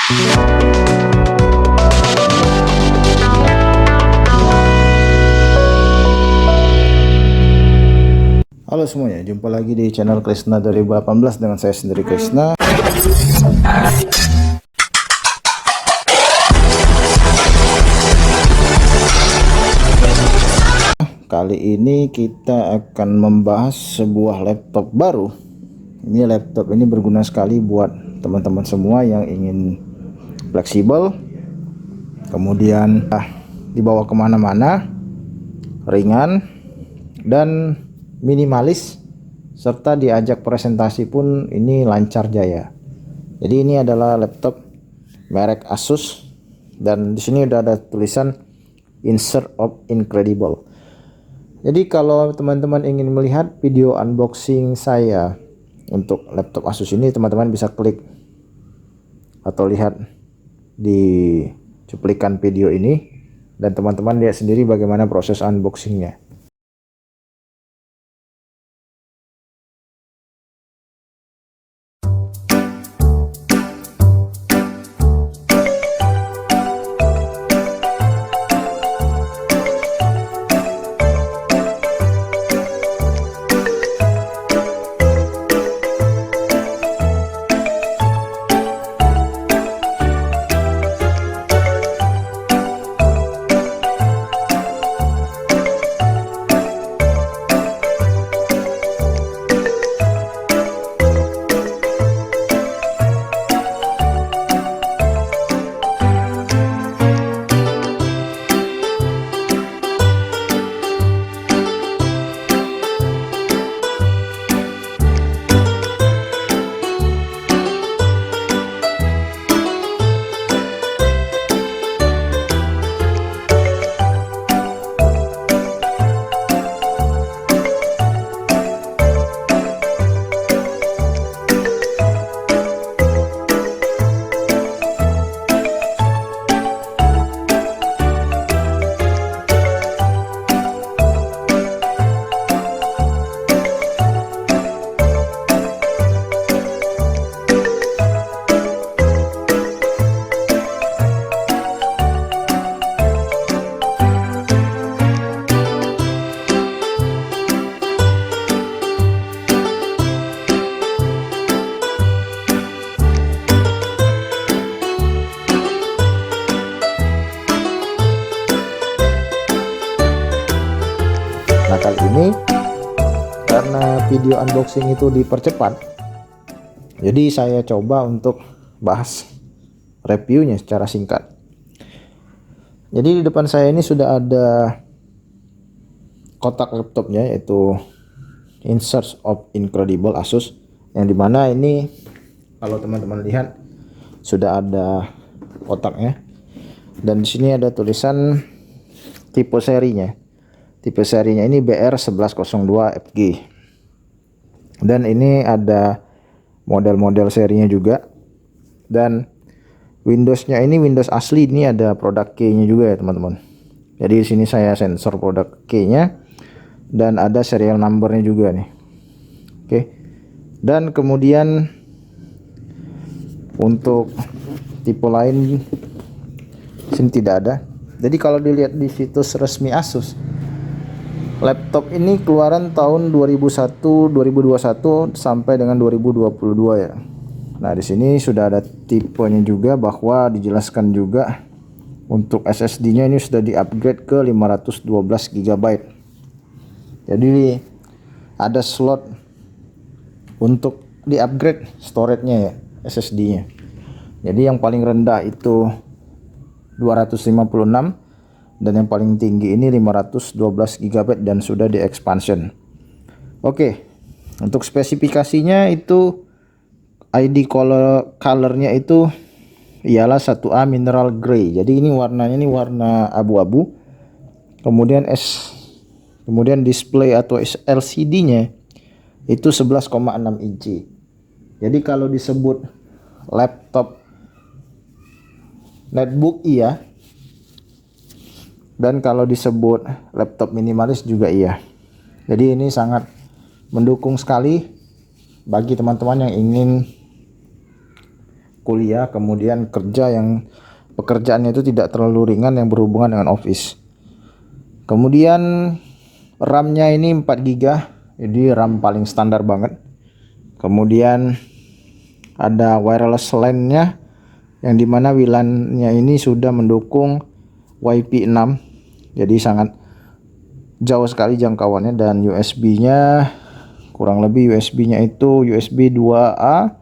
Halo semuanya, jumpa lagi di channel Krisna 2018 dengan saya sendiri Krisna. Kali ini kita akan membahas sebuah laptop baru. Ini laptop ini berguna sekali buat teman-teman semua yang ingin fleksibel, kemudian dibawa kemana-mana, ringan dan minimalis, serta diajak presentasi pun ini lancar jaya. Jadi ini adalah laptop merek Asus dan di sini udah ada tulisan Insert of Incredible. Jadi kalau teman-teman ingin melihat video unboxing saya untuk laptop Asus ini, teman-teman bisa klik atau lihat di cuplikan video ini dan teman-teman lihat sendiri bagaimana proses unboxingnya. Nah, kali ini karena video unboxing itu dipercepat, jadi saya coba untuk bahas reviewnya secara singkat. Jadi di depan saya ini sudah ada kotak laptopnya, yaitu Insert of Incredible Asus, yang dimana ini kalau teman-teman lihat sudah ada kotaknya dan di sini ada tulisan tipe serinya. Tipe serinya ini BR1102FG. Dan ini ada model-model serinya juga. Dan Windowsnya ini Windows asli, ini ada produk key-nya juga ya teman-teman. Jadi di sini saya sensor produk key-nya dan ada serial number-nya juga nih. Oke. Dan kemudian untuk tipe lain sini tidak ada. Jadi kalau dilihat di situs resmi Asus, laptop ini keluaran tahun 2001, 2021 sampai dengan 2022 ya. Nah, di sini sudah ada tipenya juga, bahwa dijelaskan juga untuk SSD-nya ini sudah di-upgrade ke 512 GB. Jadi ada slot untuk di-upgrade storage-nya ya, SSD-nya. Jadi yang paling rendah itu 256 dan yang paling tinggi ini 512 GB dan sudah di expansion. Oke, untuk spesifikasinya itu ID colornya itu ialah 1A mineral gray. Jadi ini warnanya ini warna abu-abu. Kemudian display atau LCD-nya itu 11,6 inci. Jadi kalau disebut laptop netbook iya, dan kalau disebut laptop minimalis juga iya. Jadi ini sangat mendukung sekali bagi teman-teman yang ingin kuliah, kemudian kerja yang pekerjaannya itu tidak terlalu ringan yang berhubungan dengan office. Kemudian RAM-nya ini 4 GB, jadi RAM paling standar banget. Kemudian ada wireless LAN-nya, yang dimana WLAN-nya ini sudah mendukung WiFi 6, jadi sangat jauh sekali jangkauannya. Dan USB-nya kurang lebih USB-nya itu USB 2A,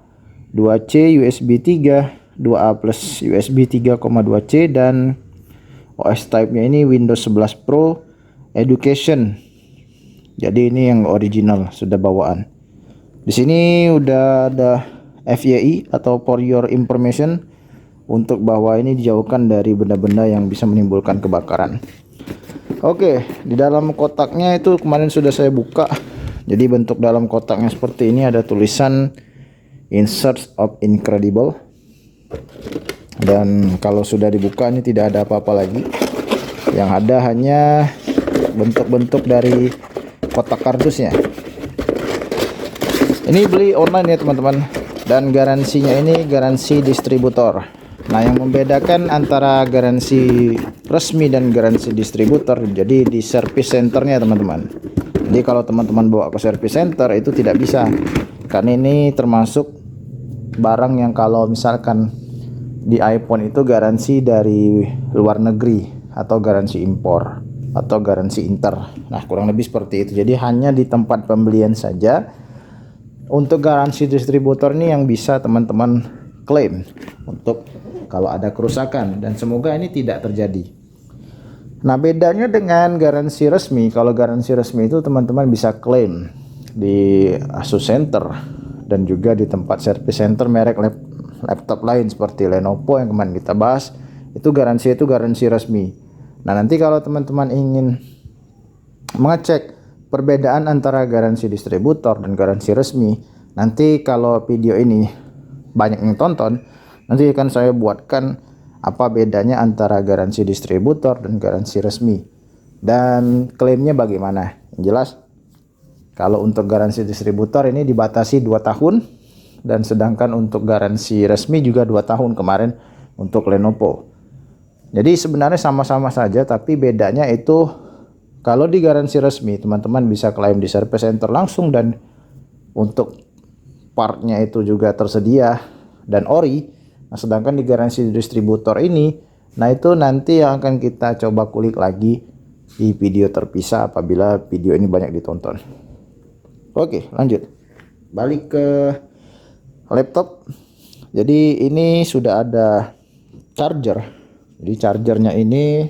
2C, USB 3, 2A plus USB 3,2C, dan OS type-nya ini Windows 11 Pro Education. Jadi ini yang original, sudah bawaan. Di sini udah ada FYI atau for your information, untuk bahwa ini dijauhkan dari benda-benda yang bisa menimbulkan kebakaran. Oke, di dalam kotaknya itu kemarin sudah saya buka. Jadi bentuk dalam kotaknya seperti ini, ada tulisan Insert of Incredible. Dan kalau sudah dibuka ini tidak ada apa-apa lagi. Yang ada hanya bentuk-bentuk dari kotak kardusnya. Ini beli online ya teman-teman, dan garansinya ini garansi distributor. Nah, yang membedakan antara garansi resmi dan garansi distributor, jadi di service centernya teman-teman. Jadi kalau teman-teman bawa ke service center itu tidak bisa, karena ini termasuk barang yang kalau misalkan di iPhone itu garansi dari luar negeri, atau garansi impor, atau garansi inter. Nah, kurang lebih seperti itu. Jadi hanya di tempat pembelian saja. Untuk garansi distributor ini yang bisa teman-teman klaim untuk kalau ada kerusakan, dan semoga ini tidak terjadi. Nah, bedanya dengan garansi resmi, kalau garansi resmi itu teman-teman bisa klaim di Asus Center dan juga di tempat service center merek laptop lain seperti Lenovo yang kemarin kita bahas. Itu garansi resmi. Nah, nanti kalau teman-teman ingin mengecek perbedaan antara garansi distributor dan garansi resmi, nanti kalau video ini banyak yang tonton, nanti akan saya buatkan apa bedanya antara garansi distributor dan garansi resmi, dan klaimnya bagaimana. Yang jelas kalau untuk garansi distributor ini dibatasi 2 tahun, dan sedangkan untuk garansi resmi juga 2 tahun kemarin untuk Lenovo. Jadi sebenarnya sama-sama saja, tapi bedanya itu kalau di garansi resmi teman-teman bisa klaim di service center langsung, dan untuk partnya itu juga tersedia dan ori. Nah, sedangkan di garansi distributor ini, nah itu nanti yang akan kita coba kulik lagi di video terpisah apabila video ini banyak ditonton. Oke, lanjut. Balik ke laptop. Jadi ini sudah ada charger. Jadi chargernya ini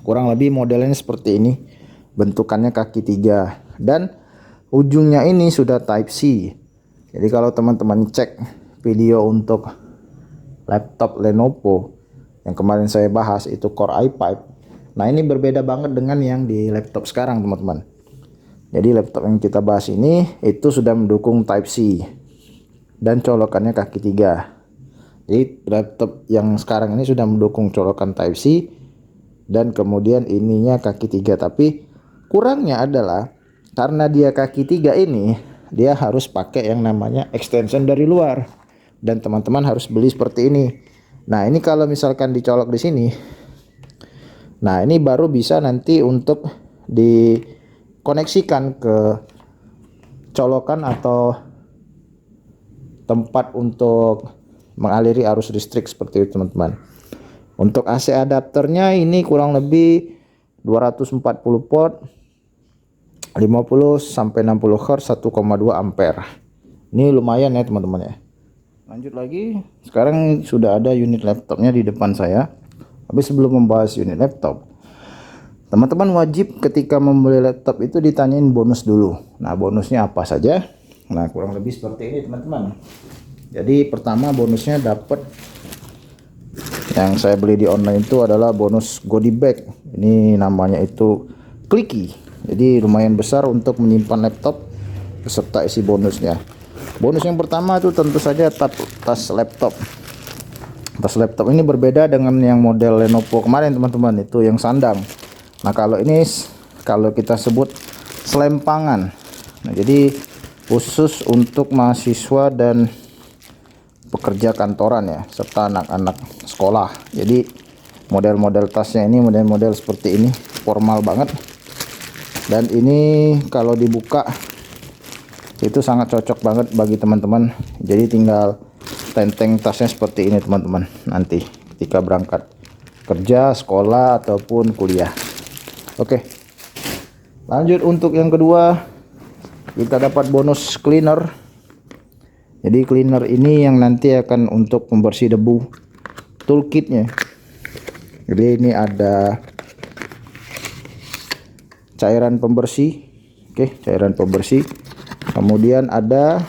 kurang lebih modelnya seperti ini. Bentukannya kaki 3 dan ujungnya ini sudah Type C. Jadi kalau teman-teman cek video untuk laptop Lenovo yang kemarin saya bahas itu Core i5. Nah, ini berbeda banget dengan yang di laptop sekarang teman-teman. Jadi laptop yang kita bahas ini itu sudah mendukung Type C dan colokannya kaki 3. Jadi laptop yang sekarang ini sudah mendukung colokan Type C dan kemudian ininya kaki 3. Tapi kurangnya adalah karena dia kaki 3 ini, dia harus pakai yang namanya extension dari luar, dan teman-teman harus beli seperti ini. Nah, ini kalau misalkan dicolok di sini, nah ini baru bisa nanti untuk dikoneksikan ke colokan atau tempat untuk mengaliri arus listrik seperti itu teman-teman. Untuk AC adapternya ini kurang lebih 240 volt, 50 sampai 60 Hz, 1,2 ampere. Ini lumayan ya teman-teman ya. Lanjut lagi, sekarang sudah ada unit laptopnya di depan saya. Tapi sebelum membahas unit laptop, teman-teman wajib ketika membeli laptop itu ditanyain bonus dulu. Nah, bonusnya apa saja? Nah, kurang lebih seperti ini teman-teman. Jadi pertama bonusnya dapat, yang saya beli di online itu adalah bonus goodie bag. Ini namanya itu Clicky. Jadi lumayan besar untuk menyimpan laptop beserta isi bonusnya. Bonus yang pertama itu tentu saja tas laptop. Tas laptop ini berbeda dengan yang model Lenovo kemarin teman-teman, itu yang sandang. Nah, kalau ini kalau kita sebut selempangan. Nah, jadi khusus untuk mahasiswa dan pekerja kantoran ya, serta anak-anak sekolah. Jadi model-model tasnya ini model-model seperti ini, formal banget. Dan ini kalau dibuka itu sangat cocok banget bagi teman-teman. Jadi tinggal tenteng tasnya seperti ini teman-teman, nanti ketika berangkat kerja, sekolah, ataupun kuliah. Oke, lanjut untuk yang kedua, kita dapat bonus cleaner. Jadi cleaner ini yang nanti akan untuk pembersih debu, toolkitnya. Jadi ini ada cairan pembersih, oke, cairan pembersih. Kemudian ada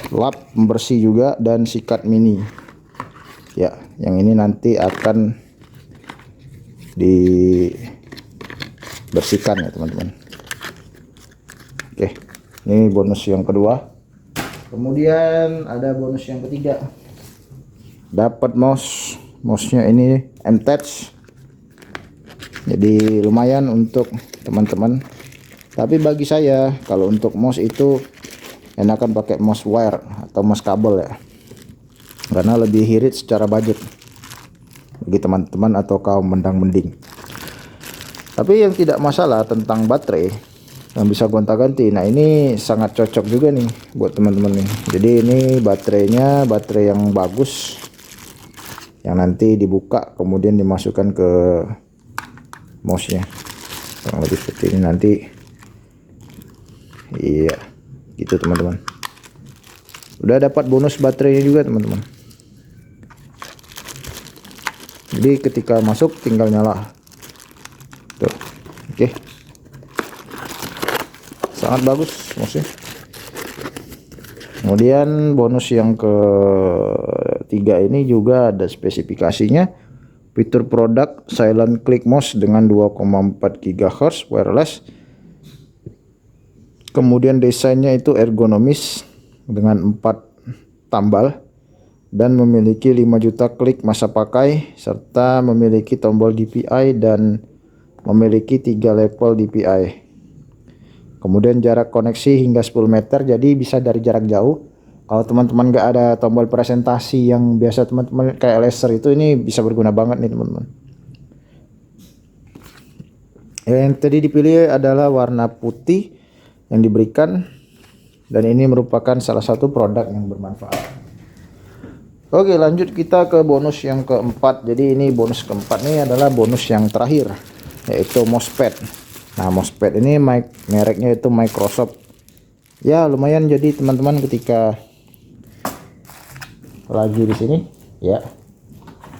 lap pembersih juga dan sikat mini. Ya, yang ini nanti akan dibersihkan ya teman-teman. Oke, ini bonus yang kedua. Kemudian ada bonus yang ketiga. Dapat mouse-nya ini M-Touch. Jadi lumayan untuk teman-teman. Tapi bagi saya kalau untuk mouse itu enakan pakai mouse wire atau mouse kabel ya. Karena lebih irit secara budget bagi teman-teman atau kaum mendang-mending. Tapi yang tidak masalah tentang baterai yang bisa gonta-ganti. Nah, ini sangat cocok juga nih buat teman-teman nih. Jadi ini baterainya baterai yang bagus, yang nanti dibuka kemudian dimasukkan ke mouse-nya. Kurang lebih seperti ini nanti. Iya, gitu teman-teman. Udah dapat bonus baterainya juga teman-teman. Jadi ketika masuk tinggal nyala. Tuh. Oke. Sangat bagus mouse-nya. Kemudian bonus yang ketiga ini juga ada spesifikasinya. Fitur produk silent click mouse dengan 2,4 GHz wireless. Kemudian desainnya itu ergonomis dengan 4 tambal dan memiliki 5 juta klik masa pakai, serta memiliki tombol DPI dan memiliki 3 level DPI. Kemudian jarak koneksi hingga 10 meter, jadi bisa dari jarak jauh. Kalau teman-teman nggak ada tombol presentasi yang biasa teman-teman kayak laser itu, ini bisa berguna banget nih teman-teman. Yang tadi dipilih adalah warna putih yang diberikan, dan ini merupakan salah satu produk yang bermanfaat. Oke, lanjut kita ke bonus yang keempat. Jadi ini bonus keempat nih adalah bonus yang terakhir, yaitu mousepad. Nah, mousepad ini mereknya itu Microsoft. Ya, lumayan, jadi teman-teman ketika lagi di sini ya.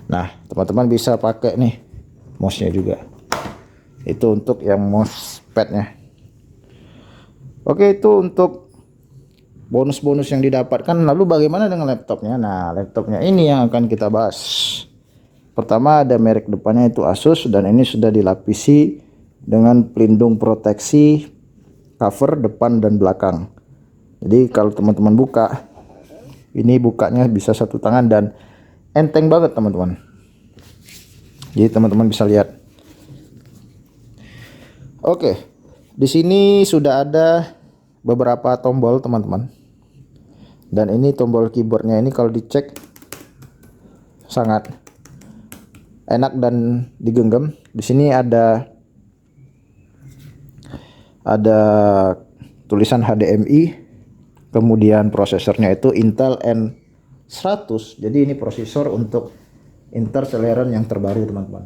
Nah, teman-teman bisa pakai nih mouse-nya juga. Itu untuk yang mousepadnya. Oke, itu untuk bonus-bonus yang didapatkan. Lalu bagaimana dengan laptopnya? Nah, laptopnya ini yang akan kita bahas. Pertama, ada merek depannya itu Asus, dan ini sudah dilapisi dengan pelindung proteksi cover depan dan belakang. Jadi kalau teman-teman buka, ini bukanya bisa satu tangan dan enteng banget teman-teman. Jadi teman-teman bisa lihat. Oke, di sini sudah ada beberapa tombol teman-teman. Dan ini tombol keyboardnya ini kalau dicek sangat enak dan digenggam. Di sini ada tulisan HDMI, kemudian prosesornya itu Intel N100. Jadi ini prosesor untuk Intel Celeron yang terbaru teman-teman.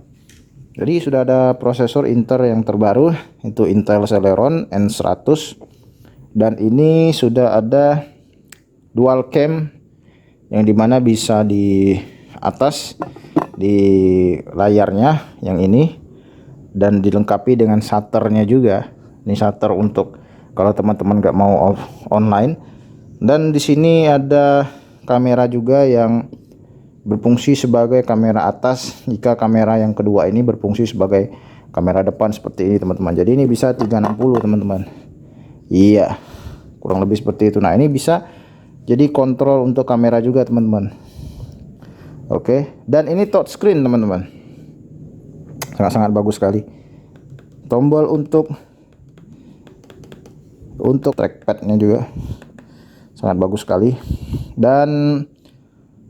Jadi sudah ada prosesor Intel yang terbaru, itu Intel Celeron N100, dan ini sudah ada dual cam yang dimana bisa di atas di layarnya yang ini, dan dilengkapi dengan shutternya juga. Ini shutter untuk kalau teman-teman nggak mau online. Dan di sini ada kamera juga yang berfungsi sebagai kamera atas jika kamera yang kedua ini berfungsi sebagai kamera depan seperti ini teman-teman. Jadi ini bisa 360 teman-teman. Iya, kurang lebih seperti itu. Nah, ini bisa jadi kontrol untuk kamera juga teman-teman. Oke, dan ini touchscreen teman-teman, sangat-sangat bagus sekali. Tombol untuk trackpadnya juga sangat bagus sekali. Dan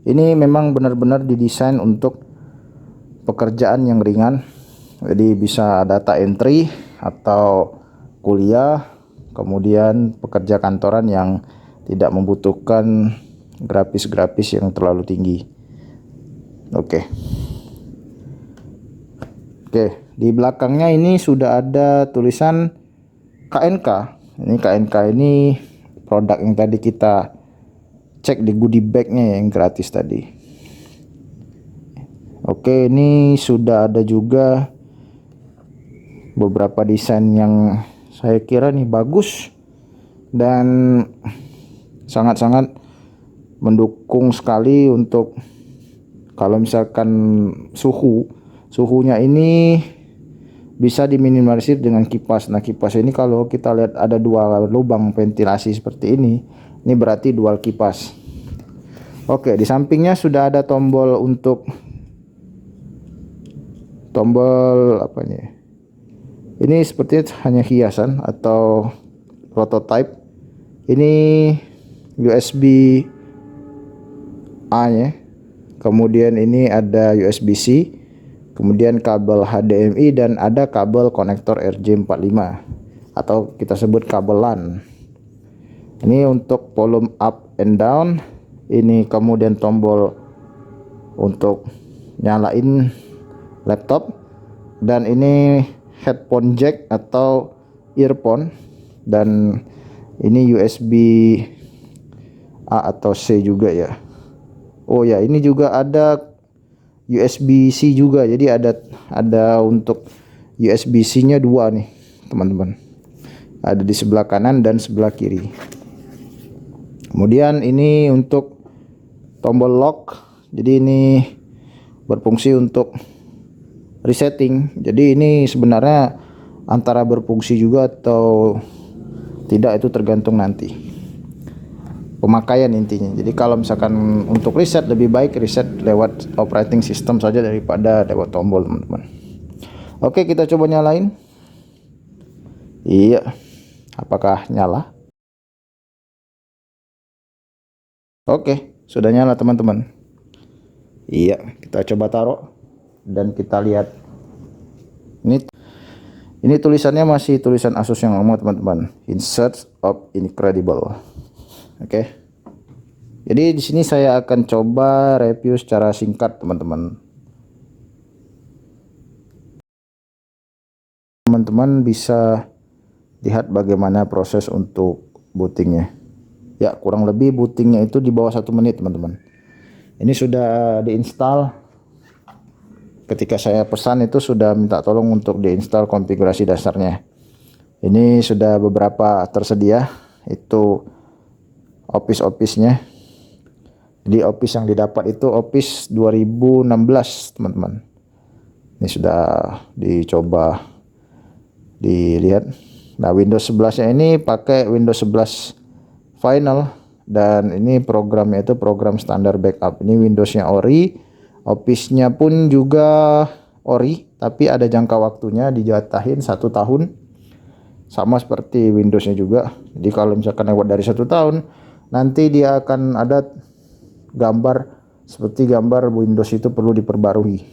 ini memang benar-benar didesain untuk pekerjaan yang ringan, jadi bisa data entry atau kuliah, kemudian pekerja kantoran yang tidak membutuhkan grafis-grafis yang terlalu tinggi. Oke, di belakangnya ini sudah ada tulisan KNK. Ini KNK ini produk yang tadi kita cek di goodie bagnya yang gratis tadi. Oke, ini sudah ada juga beberapa desain yang saya kira nih bagus dan sangat-sangat mendukung sekali untuk kalau misalkan suhunya ini bisa diminimalisir dengan kipas. Nah, kipas ini kalau kita lihat ada dua lubang ventilasi seperti ini berarti dual kipas. Oke, di sampingnya sudah ada tombol untuk apa ini? Ini sepertinya hanya hiasan atau prototype. Ini USB A nya. Kemudian ini ada USB-C. Kemudian kabel HDMI dan ada kabel konektor RJ45 atau kita sebut kabel LAN. Ini untuk volume up and down. Ini kemudian tombol untuk nyalain laptop, dan ini headphone jack atau earphone, dan ini USB A atau C juga ya. Oh ya, ini juga ada USB-C juga. Jadi ada untuk USB-C nya dua nih teman-teman, ada di sebelah kanan dan sebelah kiri. Kemudian ini untuk tombol lock, jadi ini berfungsi untuk resetting. Jadi ini sebenarnya antara berfungsi juga atau tidak itu tergantung nanti pemakaian intinya. Jadi kalau misalkan untuk reset, lebih baik reset lewat operating system saja daripada lewat tombol, teman-teman. Oke, kita coba nyalain. Iya, apakah nyala? Oke, sudah nyala teman-teman. Iya, kita coba taruh dan kita lihat. Ini tulisannya masih tulisan Asus yang lama teman-teman. In search of incredible. Oke. Jadi di sini saya akan coba review secara singkat teman-teman. Teman-teman bisa lihat bagaimana proses untuk bootingnya. Ya, kurang lebih bootingnya itu di bawah 1 menit teman-teman. Ini sudah diinstal. Ketika saya pesan itu sudah minta tolong untuk diinstal konfigurasi dasarnya. Ini sudah beberapa tersedia, itu Office-nya. Jadi Office yang didapat itu Office 2016 teman-teman. Ini sudah dicoba dilihat. Nah, Windows 11 nya ini pakai Windows 11 Final, dan ini programnya itu program standar backup. Ini Windowsnya ori, Office-nya pun juga ori, tapi ada jangka waktunya, dijatahin 1 tahun, sama seperti Windows-nya juga. Jadi kalau misalkan lewat dari 1 tahun, nanti dia akan ada gambar seperti gambar Windows itu perlu diperbarui.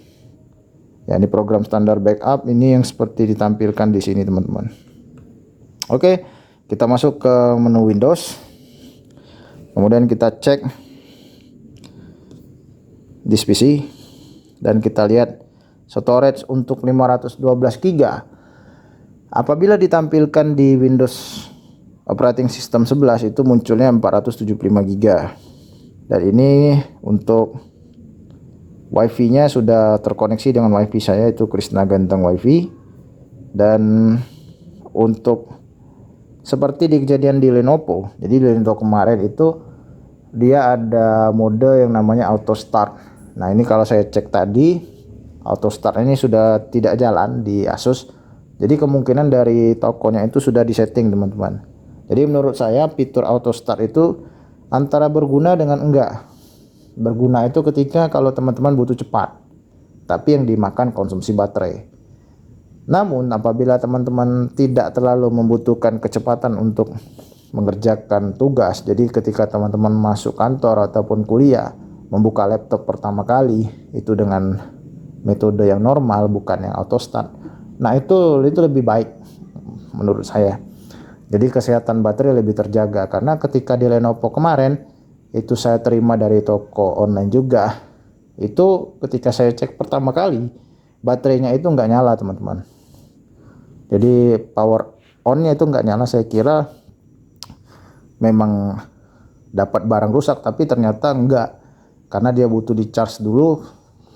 Ya, ini program standar backup, ini yang seperti ditampilkan di sini teman-teman. Oke, kita masuk ke menu Windows. Kemudian kita cek disk PC dan kita lihat storage untuk 512 GB. Apabila ditampilkan di Windows operating system 11 itu munculnya 475 GB. Dan ini untuk WiFi nya sudah terkoneksi dengan WiFi saya, itu Krishna Ganteng WiFi. Dan untuk seperti di kejadian di Lenovo, jadi di Lenovo kemarin itu dia ada mode yang namanya auto start. Nah, ini kalau saya cek tadi auto start ini sudah tidak jalan di Asus. Jadi kemungkinan dari tokonya itu sudah disetting teman-teman. Jadi menurut saya fitur auto start itu antara berguna dengan enggak. Berguna itu ketika kalau teman-teman butuh cepat, tapi yang dimakan konsumsi baterai. Namun apabila teman-teman tidak terlalu membutuhkan kecepatan untuk mengerjakan tugas. Jadi ketika teman-teman masuk kantor ataupun kuliah, membuka laptop pertama kali itu dengan metode yang normal, bukan yang auto start. Nah, itu lebih baik menurut saya. Jadi kesehatan baterai lebih terjaga, karena ketika di Lenovo kemarin itu saya terima dari toko online juga. Itu ketika saya cek pertama kali, baterainya itu nggak nyala, teman-teman. Jadi power on-nya itu nggak nyala. Saya kira memang dapat barang rusak, tapi ternyata enggak, karena dia butuh di charge dulu,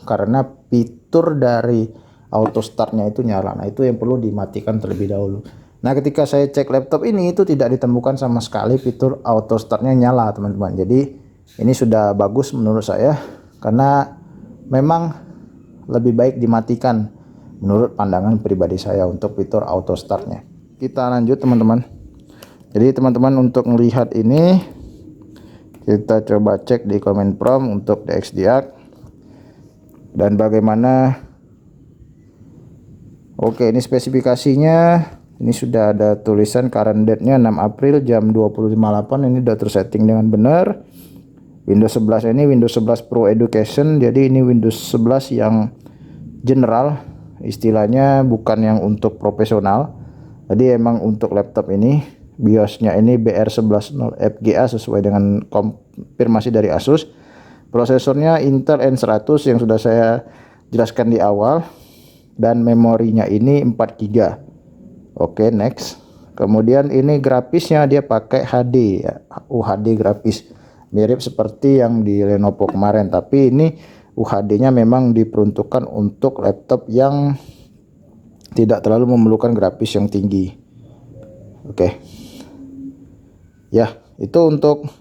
karena fitur dari auto startnya itu nyala. Nah, itu yang perlu dimatikan terlebih dahulu. Nah, ketika saya cek laptop ini, itu tidak ditemukan sama sekali fitur auto startnya nyala, teman-teman. Jadi ini sudah bagus menurut saya, karena memang lebih baik dimatikan menurut pandangan pribadi saya untuk fitur auto startnya. Kita lanjut, teman-teman. Jadi teman-teman, untuk melihat ini kita coba cek di command prompt untuk DXDiag dan bagaimana. Oke, ini spesifikasinya. Ini sudah ada tulisan current date-nya 6 April jam 20.58. Ini sudah tersetting dengan benar. Windows 11 ini Windows 11 Pro Education. Jadi ini Windows 11 yang general, istilahnya bukan yang untuk profesional. Jadi emang untuk laptop ini BIOS-nya ini BR110 FGA sesuai dengan konfirmasi dari Asus. Prosesornya Intel N100 yang sudah saya jelaskan di awal, dan memorinya ini 4 GB. Oke, next. Kemudian ini grafisnya dia pakai HD ya, UHD grafis, mirip seperti yang di Lenovo kemarin, tapi ini UHD-nya memang diperuntukkan untuk laptop yang tidak terlalu memerlukan grafis yang tinggi. Oke. Ya, itu untuk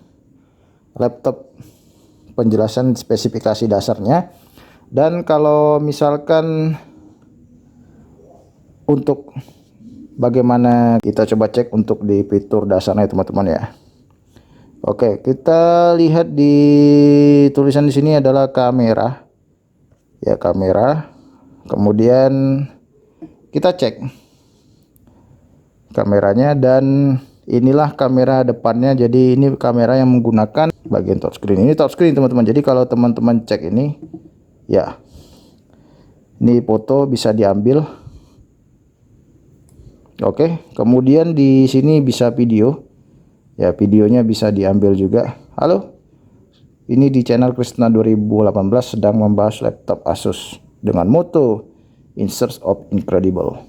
laptop penjelasan spesifikasi dasarnya. Dan kalau misalkan untuk bagaimana, kita coba cek untuk di fitur dasarnya, teman-teman ya. Oke, kita lihat di tulisan di sini adalah kamera. Ya, kamera. Kemudian kita cek kameranya, dan inilah kamera depannya. Jadi ini kamera yang menggunakan bagian touchscreen. Ini touchscreen, teman-teman. Jadi kalau teman-teman cek ini, ya, ini foto bisa diambil. Oke, kemudian di sini bisa video. Ya, videonya bisa diambil juga. Halo. Ini di channel Krishna 2018 sedang membahas laptop Asus dengan moto In Search of Incredible.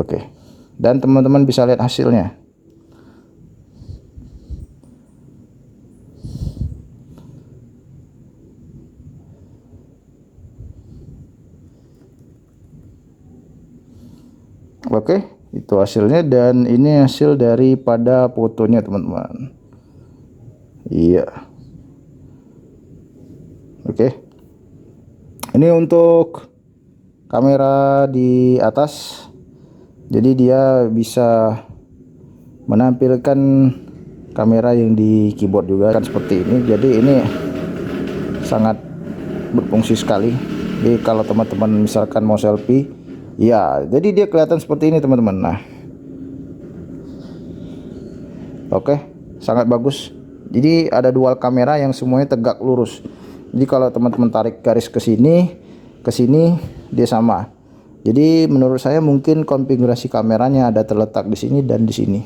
Oke. Dan teman-teman bisa lihat hasilnya. Oke, itu hasilnya, dan ini hasil daripada fotonya, teman-teman. Iya. Oke. Ini untuk kamera di atas. Jadi dia bisa menampilkan kamera yang di keyboard juga kan seperti ini. Jadi ini sangat berfungsi sekali. Jadi kalau teman-teman misalkan mau selfie, ya, jadi dia kelihatan seperti ini, teman-teman. Nah, oke, sangat bagus. Jadi ada dual kamera yang semuanya tegak lurus. Jadi kalau teman-teman tarik garis ke sini, dia sama. Jadi menurut saya mungkin konfigurasi kameranya ada terletak di sini dan di sini.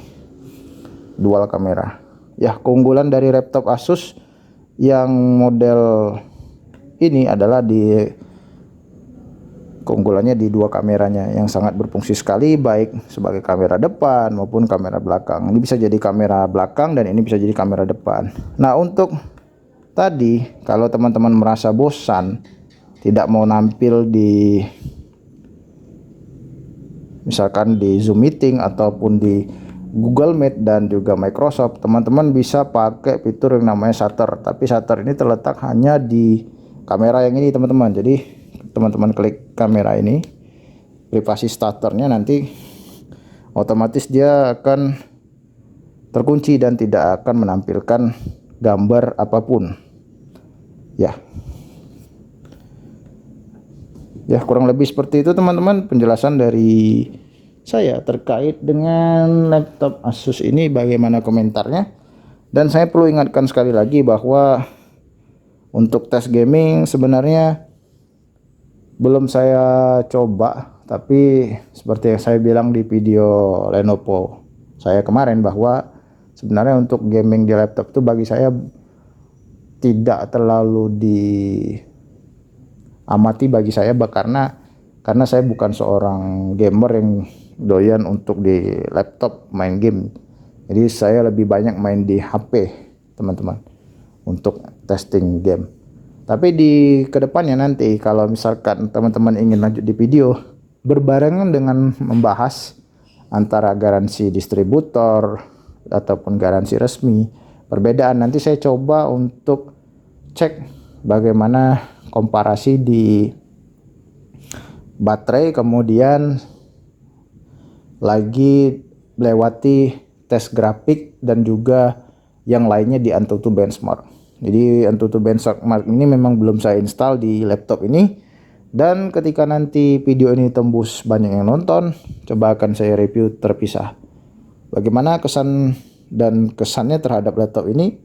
Dual kamera. Ya, keunggulan dari laptop Asus yang model ini adalah keunggulannya di dua kameranya yang sangat berfungsi sekali, baik sebagai kamera depan maupun kamera belakang. Ini bisa jadi kamera belakang dan ini bisa jadi kamera depan. Nah, untuk tadi kalau teman-teman merasa bosan, tidak mau nampil di misalkan di Zoom meeting ataupun di Google Meet dan juga Microsoft, teman-teman bisa pakai fitur yang namanya shutter. Tapi shutter ini terletak hanya di kamera yang ini, teman-teman. Jadi teman-teman klik kamera ini, privasi shutternya, nanti otomatis dia akan terkunci dan tidak akan menampilkan gambar apapun. Ya, kurang lebih seperti itu, teman-teman, penjelasan dari saya terkait dengan laptop Asus ini, bagaimana komentarnya. Dan saya perlu ingatkan sekali lagi bahwa untuk tes gaming sebenarnya belum saya coba, tapi seperti yang saya bilang di video Lenovo saya kemarin, bahwa sebenarnya untuk gaming di laptop itu bagi saya tidak terlalu diamati bagi saya, karena saya bukan seorang gamer yang doyan untuk di laptop main game. Jadi saya lebih banyak main di HP, teman-teman, untuk testing game. Tapi di kedepannya nanti kalau misalkan teman-teman ingin lanjut di video berbarengan dengan membahas antara garansi distributor ataupun garansi resmi, perbedaan, nanti saya coba untuk cek bagaimana komparasi di baterai, kemudian lagi melewati tes grafik dan juga yang lainnya di Antutu Benchmark. Jadi Antutu Benchmark ini memang belum saya install di laptop ini, dan ketika nanti video ini tembus banyak yang nonton, coba akan saya review terpisah bagaimana kesan dan kesannya terhadap laptop ini.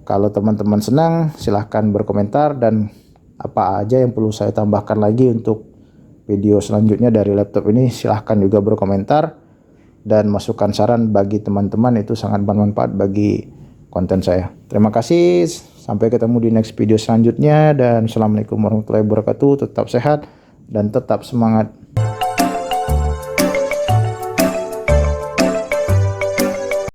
Kalau teman-teman senang, silahkan berkomentar, dan apa aja yang perlu saya tambahkan lagi untuk video selanjutnya dari laptop ini, silahkan juga berkomentar. Dan masukan saran bagi teman-teman itu sangat bermanfaat bagi konten saya. Terima kasih, sampai ketemu di next video selanjutnya, dan assalamualaikum warahmatullahi wabarakatuh. Tetap sehat dan tetap semangat.